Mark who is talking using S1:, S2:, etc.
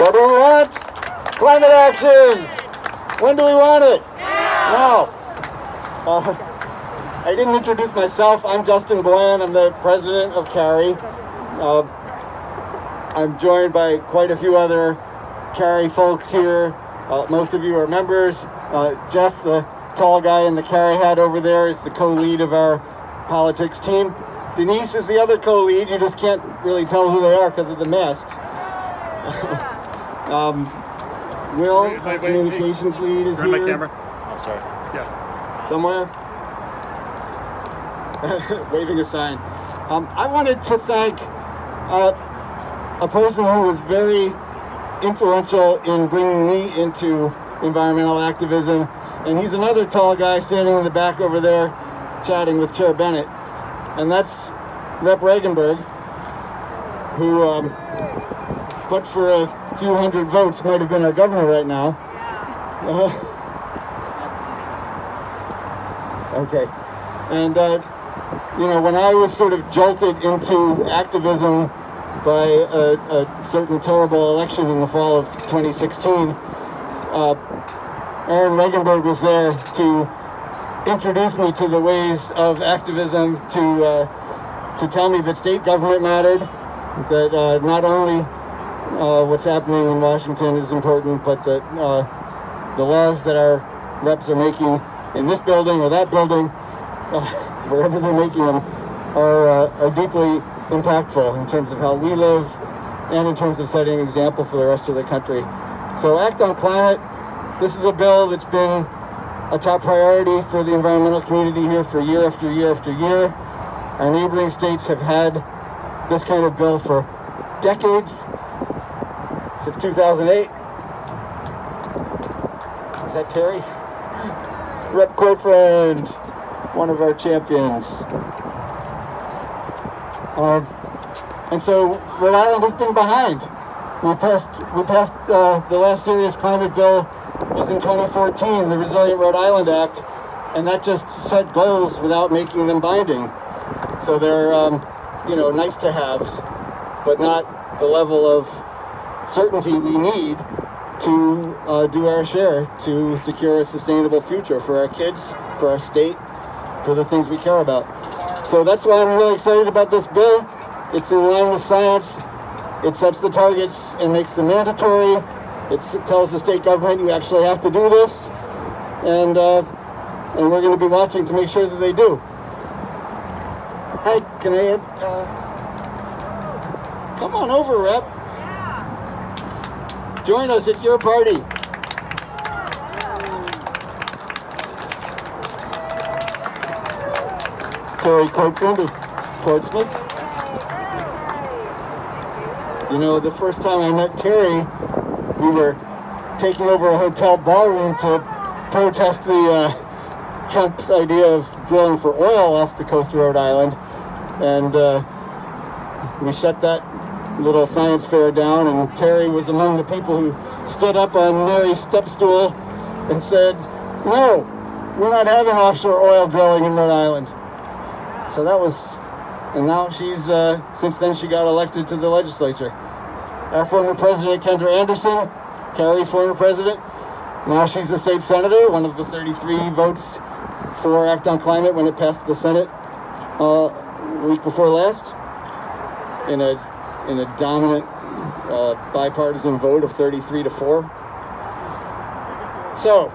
S1: What do we want? Climate action! When do we want it? Now. I didn't introduce myself. I'm Justin Bland. I'm the president of CARI. I'm joined by quite a few other CARI folks here. Most of you are members. Jeff, the tall guy in the CARI hat over there, is the co-lead of our politics team. Denise is the other co-lead. You just can't really tell who they are because of the masks. Will, our communications lead, is
S2: Turn
S1: here.
S2: my camera. I'm sorry. Yeah.
S1: Somewhere. Waving a sign. I wanted to thank a person who was very influential in bringing me into environmental activism, and he's another tall guy standing in the back over there chatting with Chair Bennett, and that's Rep Regunberg, who but for a few hundred votes might have been our governor right now. Okay, and you know, when I was sort of jolted into activism by a certain terrible election in the fall of 2016, Aaron Regunberg was there to introduce me to the ways of activism, to tell me that state government mattered, that not only what's happening in Washington is important, but that the laws that our reps are making in this building or that building, wherever they're making them, are deeply impactful in terms of how we live and in terms of setting an example for the rest of the country. So Act on Climate, this is a bill that's been a top priority for the environmental community here for year after year after year. Our neighboring states have had this kind of bill for decades, since 2008. Is that Terry? Rep Cortvriend, one of our champions. And so Rhode Island has been behind. We passed the last serious climate bill was in 2014, the Resilient Rhode Island Act, and that just set goals without making them binding. So they're, you know, nice to haves, but not the level of certainty we need to do our share to secure a sustainable future for our kids, for our state, for the things we care about. So that's why I'm really excited about this bill. It's in line with science. It sets the targets and makes them mandatory. It tells the state government you actually have to do this, and we're going to be watching to make sure that they do. Hi, can I come on over, Rep. Join us, it's your party. Terry Cortvriend of Portsmouth. You know, the first time I met Terry, we were taking over a hotel ballroom to protest the Trump's idea of drilling for oil off the coast of Rhode Island, and we shut that little science fair down, and Terry was among the people who stood up on Mary's step stool and said, "No, we're not having offshore oil drilling in Rhode Island." So that was, and now she's, since then she got elected to the legislature. Our former president, Kendra Anderson, CARI's former president, now she's a state senator, one of the 33 votes for Act on Climate when it passed the Senate week before last, in a dominant bipartisan vote of 33-4. So